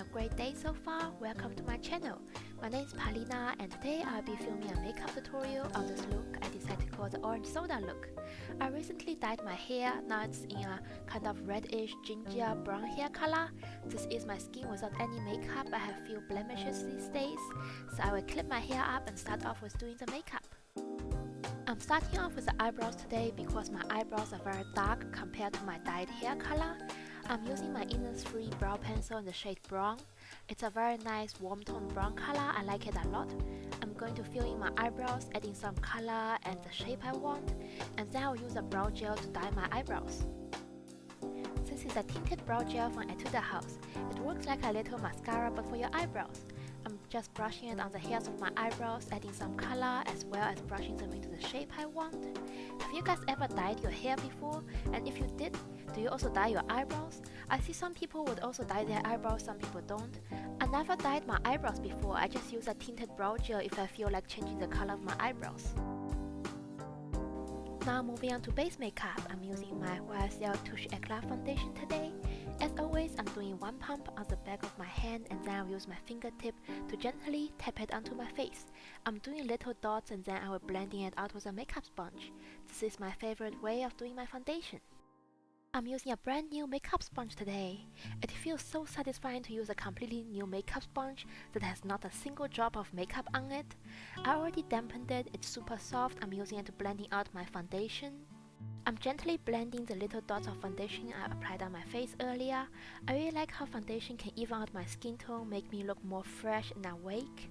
a great day so far. Welcome to my channel. My name is Palina and today I'll be filming a makeup tutorial on this look I decided to call the orange soda look. I recently dyed my hair. Now it's in a kind of reddish ginger brown hair color. This is my skin without any makeup. I have few blemishes these days, so I will clip my hair up and start off with doing the makeup. I'm starting off with the eyebrows today because my eyebrows are very dark compared to my dyed hair color. I'm using my Innisfree brow pencil in the shade brown. It's a very nice warm tone brown color, I like it a lot. I'm going to fill in my eyebrows, adding some color and the shape I want, and then I'll use a brow gel to dye my eyebrows. This is a tinted brow gel from Etude house. It works like a little mascara but for your eyebrows. I'm just brushing it on the hairs of my eyebrows, adding some color as well as brushing them into the shape I want. Have you guys ever dyed your hair before? And if you did, do you also dye your eyebrows? I see some people would also dye their eyebrows, some people don't. I never dyed my eyebrows before, I just use a tinted brow gel if I feel like changing the color of my eyebrows. Now moving on to base makeup, I'm using my YSL Touche Éclat foundation today. As always, I'm doing one pump on the back of my hand and then I'll use my fingertip to gently tap it onto my face. I'm doing little dots and then I will blending it out with a makeup sponge. This is my favorite way of doing my foundation. I'm using a brand new makeup sponge today. It feels so satisfying to use a completely new makeup sponge that has not a single drop of makeup on it. I already dampened it, it's super soft. I'm using it to blending out my foundation. I'm gently blending the little dots of foundation I applied on my face earlier. I really like how foundation can even out my skin tone, make me look more fresh and awake.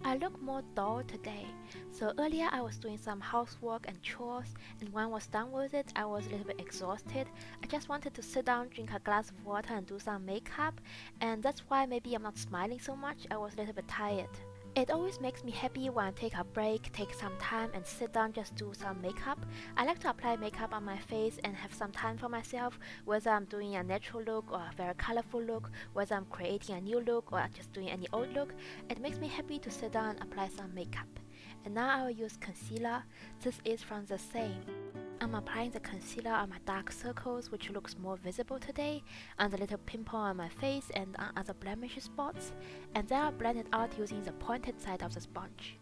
I look more dull today, so earlier I was doing some housework and chores, and when I was done with it, I was a little bit exhausted. I just wanted to sit down, drink a glass of water and do some makeup, and that's why maybe I'm not smiling so much. I was a little bit tired. It always makes me happy when I take a break, take some time and sit down just do some makeup. I like to apply makeup on my face and have some time for myself, whether I'm doing a natural look or a very colorful look, whether I'm creating a new look or just doing any old look. It makes me happy to sit down and apply some makeup. And now I will use concealer. This is from the Saem. I'm applying the concealer on my dark circles, which looks more visible today, on the little pimple on my face and on other blemish spots, and then I'll blend it out using the pointed side of the sponge.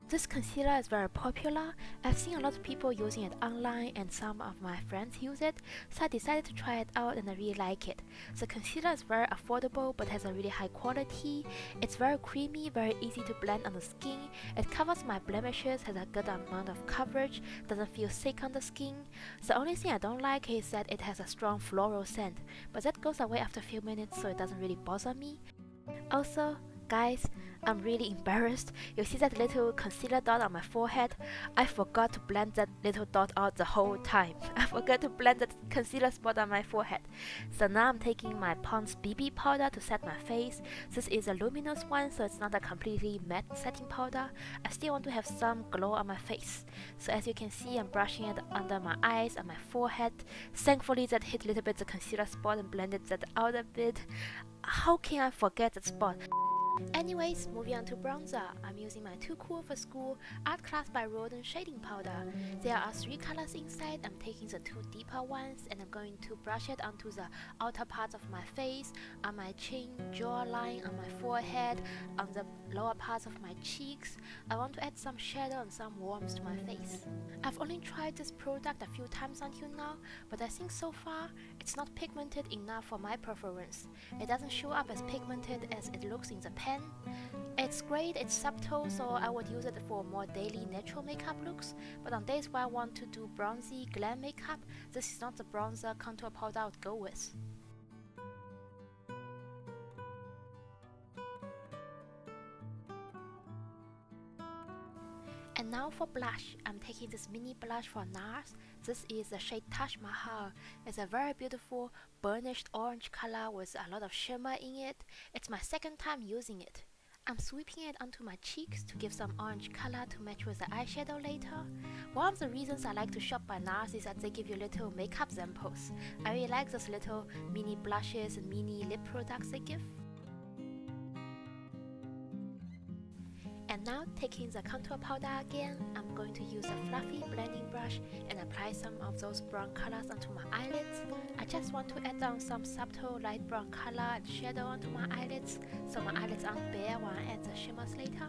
This concealer is very popular. I've seen a lot of people using it online and some of my friends use it, so I decided to try it out and I really like it. The concealer is very affordable but has a really high quality. It's very creamy, very easy to blend on the skin. It covers my blemishes, has a good amount of coverage, doesn't feel thick on the skin. The only thing I don't like is that it has a strong floral scent, but that goes away after a few minutes so it doesn't really bother me. Also, guys, I'm really embarrassed. You see that little concealer dot on my forehead? I forgot to blend that little dot out the whole time. I forgot to blend that concealer spot on my forehead. So now I'm taking my Pond's BB powder to set my face. This is a luminous one, so it's not a completely matte setting powder. I still want to have some glow on my face. So as you can see, I'm brushing it under my eyes, on my forehead. Thankfully that hit a little bit the concealer spot and blended that out a bit. How can I forget that spot? Anyways, moving on to bronzer, I'm using my Too Cool for School Artclass by Rodin shading powder. There are 3 colors inside. I'm taking the 2 deeper ones and I'm going to brush it onto the outer parts of my face, on my chin, jawline, on my forehead, on the lower parts of my cheeks. I want to add some shadow and some warmth to my face. I've only tried this product a few times until now, but I think so far it's not pigmented enough for my preference. It doesn't show up as pigmented as it looks in the pen. It's great, it's subtle, so I would use it for more daily natural makeup looks, but on days where I want to do bronzy glam makeup, this is not the bronzer contour powder I would go with. And now for blush, I'm taking this mini blush from Nars. This is the shade Touche Mahal. It's a very beautiful burnished orange color with a lot of shimmer in it. It's my second time using it. I'm sweeping it onto my cheeks to give some orange color to match with the eyeshadow later. One of the reasons I like to shop by Nars is that they give you little makeup samples. I really like those little mini blushes and mini lip products they give. And now, taking the contour powder again, I'm going to use a fluffy blending brush and apply some of those brown colors onto my eyelids. I just want to add on some subtle light brown color and shadow onto my eyelids, so my eyelids aren't bare when I add the shimmers later.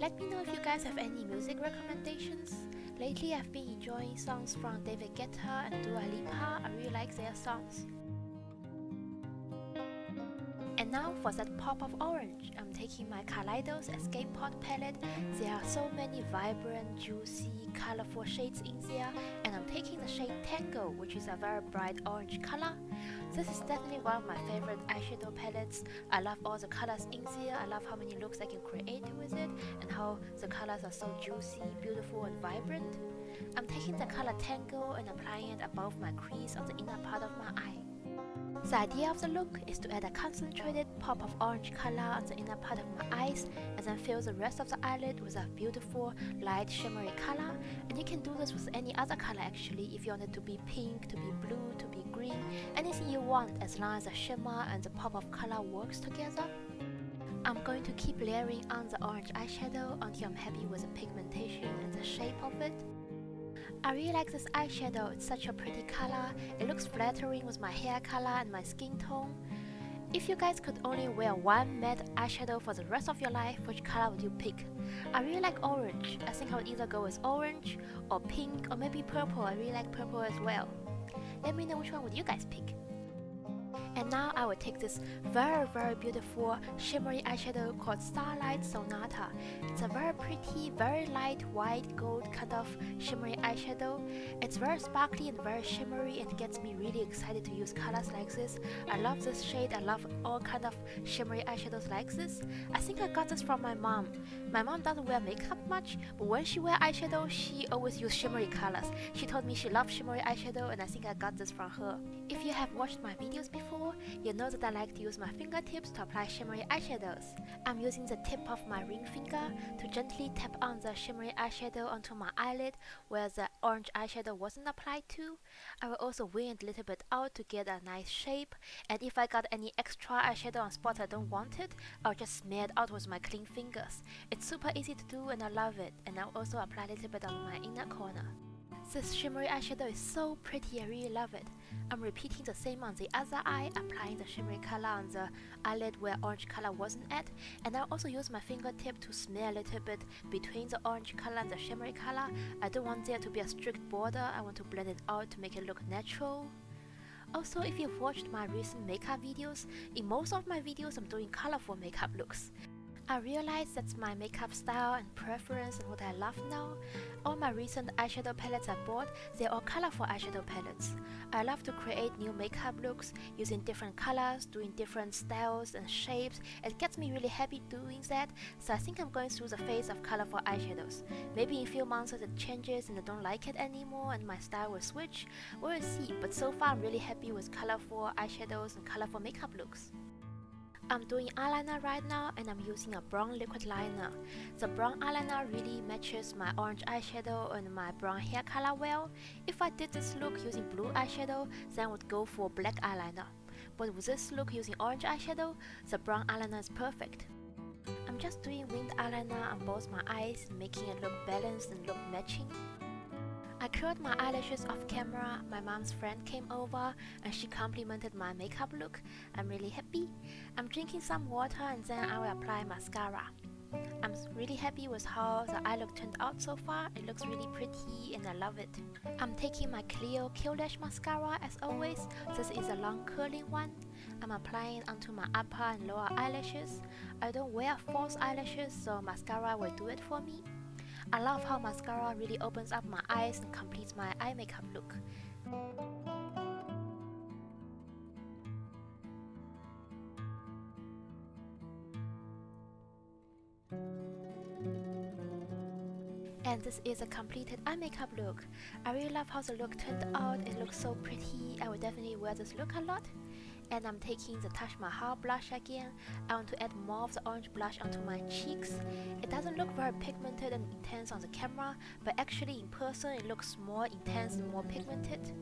Let me know if you guys have any music recommendations. Lately I've been enjoying songs from David Guetta and Dua Lipa. I really like their songs. And now for that pop of orange, I'm taking my Kaleidos Escape Pot palette. There are so many vibrant, juicy, colorful shades in there, and I'm taking the shade Tango, which is a very bright orange color. This is definitely one of my favorite eyeshadow palettes. I love all the colors in there. I love how many looks I can create with it, and how the colors are so juicy, beautiful, and vibrant. I'm taking the color Tango and applying it above my crease on the inner part of my eye. The idea of the look is to add a concentrated pop of orange color on the inner part of my eyes and then fill the rest of the eyelid with a beautiful light shimmery color. And you can do this with any other color actually, if you want it to be pink, to be blue, to be green, anything you want as long as the shimmer and the pop of color works together. I'm going to keep layering on the orange eyeshadow until I'm happy with the pigmentation and the shape of it. I really like this eyeshadow, it's such a pretty color. It looks flattering with my hair color and my skin tone. If you guys could only wear one matte eyeshadow for the rest of your life, which color would you pick? I really like orange. I think I would either go with orange or pink or maybe purple. I really like purple as well. Let me know which one would you guys pick. And now I will take this very beautiful shimmery eyeshadow called Starlight Sonata. It's a very pretty, very light white gold kind of shimmery eyeshadow. It's very sparkly and very shimmery and gets me really excited to use colors like this. I love this shade. I love all kind of shimmery eyeshadows like this. I think I got this from my mom. My mom doesn't wear makeup much, but when she wears eyeshadow, she always uses shimmery colors. She told me she loves shimmery eyeshadow and I think I got this from her. If you have watched my videos before, you know that I like to use my fingertips to apply shimmery eyeshadows. I'm using the tip of my ring finger to gently tap on the shimmery eyeshadow onto my eyelid where the orange eyeshadow wasn't applied to. I will also wing it a little bit out to get a nice shape, and if I got any extra eyeshadow on spots I don't want it, I'll just smear it out with my clean fingers. It's super easy to do and I love it, and I'll also apply a little bit on my inner corner. This shimmery eyeshadow is so pretty, I really love it. I'm repeating the same on the other eye, applying the shimmery color on the eyelid where orange color wasn't at, and I'll also use my fingertip to smear a little bit between the orange color and the shimmery color. I don't want there to be a strict border, I want to blend it out to make it look natural. Also, if you've watched my recent makeup videos, in most of my videos I'm doing colorful makeup looks. I realize that's my makeup style and preference and what I love now. All my recent eyeshadow palettes I bought, they're all colorful eyeshadow palettes. I love to create new makeup looks using different colors, doing different styles and shapes. It gets me really happy doing that, so I think I'm going through the phase of colorful eyeshadows. Maybe in a few months it changes and I don't like it anymore and my style will switch. We'll see, but so far I'm really happy with colorful eyeshadows and colorful makeup looks. I'm doing eyeliner right now and I'm using a brown liquid liner. The brown eyeliner really matches my orange eyeshadow and my brown hair color well. If I did this look using blue eyeshadow, then I would go for black eyeliner. But with this look using orange eyeshadow, the brown eyeliner is perfect. I'm just doing winged eyeliner on both my eyes, making it look balanced and look matching. I curled my eyelashes off camera. My mom's friend came over and she complimented my makeup look. I'm really happy. I'm drinking some water and then I will apply mascara. I'm really happy with how the eye look turned out so far. It looks really pretty and I love it. I'm taking my Clio Lash mascara as always. This is a long curling one. I'm applying it onto my upper and lower eyelashes. I don't wear false eyelashes, so mascara will do it for me. I love how mascara really opens up my eyes and completes my eye makeup look. And this is a completed eye makeup look. I really love how the look turned out. It looks so pretty. I will definitely wear this look a lot. And I'm taking the Touche Mahal blush again. I want to add more of the orange blush onto my cheeks. It doesn't look very pigmented and intense on the camera, but actually in person it looks more intense and more pigmented.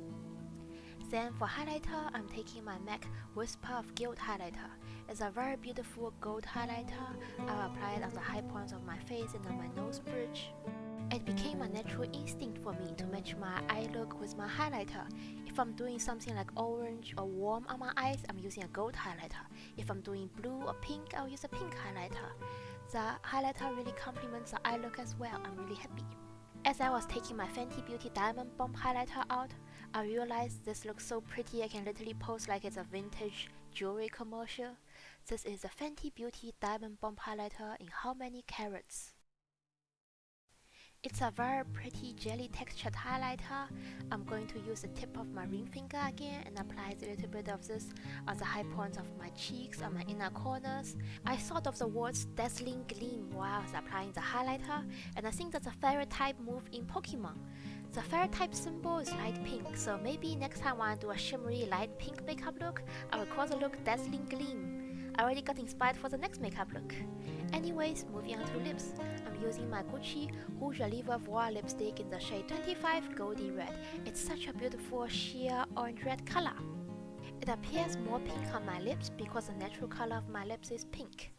Then for highlighter, I'm taking my MAC Whisper of Gilt highlighter. It's a very beautiful gold highlighter. I'll apply it on the high points of my face and on my nose bridge. It became a natural instinct for me to match my eye look with my highlighter. If I'm doing something like orange or warm on my eyes, I'm using a gold highlighter. If I'm doing blue or pink, I'll use a pink highlighter. The highlighter really complements the eye look as well. I'm really happy. As I was taking my Fenty Beauty Diamond Bomb highlighter out, I realized this looks so pretty I can literally pose like it's a vintage jewelry commercial. This is a Fenty Beauty Diamond Bomb highlighter in How Many Carats? It's a very pretty jelly textured highlighter. I'm going to use the tip of my ring finger again and apply a little bit of this on the high points of my cheeks, on my inner corners. I thought of the words dazzling gleam while I was applying the highlighter, and I think that's a fairy type move in Pokemon. The fairy type symbol is light pink, so maybe next time when I do a shimmery light pink makeup look, I will call the look dazzling gleam. I already got inspired for the next makeup look. Anyways, moving on to lips. I'm using my Gucci Rouge Voile lipstick in the shade 25 Goldie Red. It's such a beautiful sheer orange-red color. It appears more pink on my lips because the natural color of my lips is pink.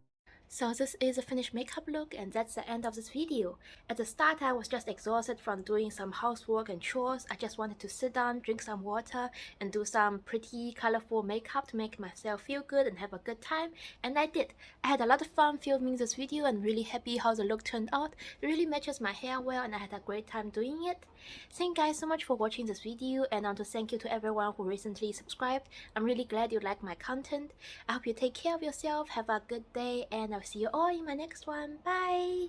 So this is a finished makeup look, and that's the end of this video. At the start I was just exhausted from doing some housework and chores. I just wanted to sit down, drink some water, and do some pretty colorful makeup to make myself feel good and have a good time, and I did. I had a lot of fun filming this video and really happy how the look turned out. It really matches my hair well and I had a great time doing it. Thank you guys so much for watching this video, and I want to thank you to everyone who recently subscribed. I'm really glad you like my content. I hope you take care of yourself, have a good day, and I'll see you all in my next one. Bye!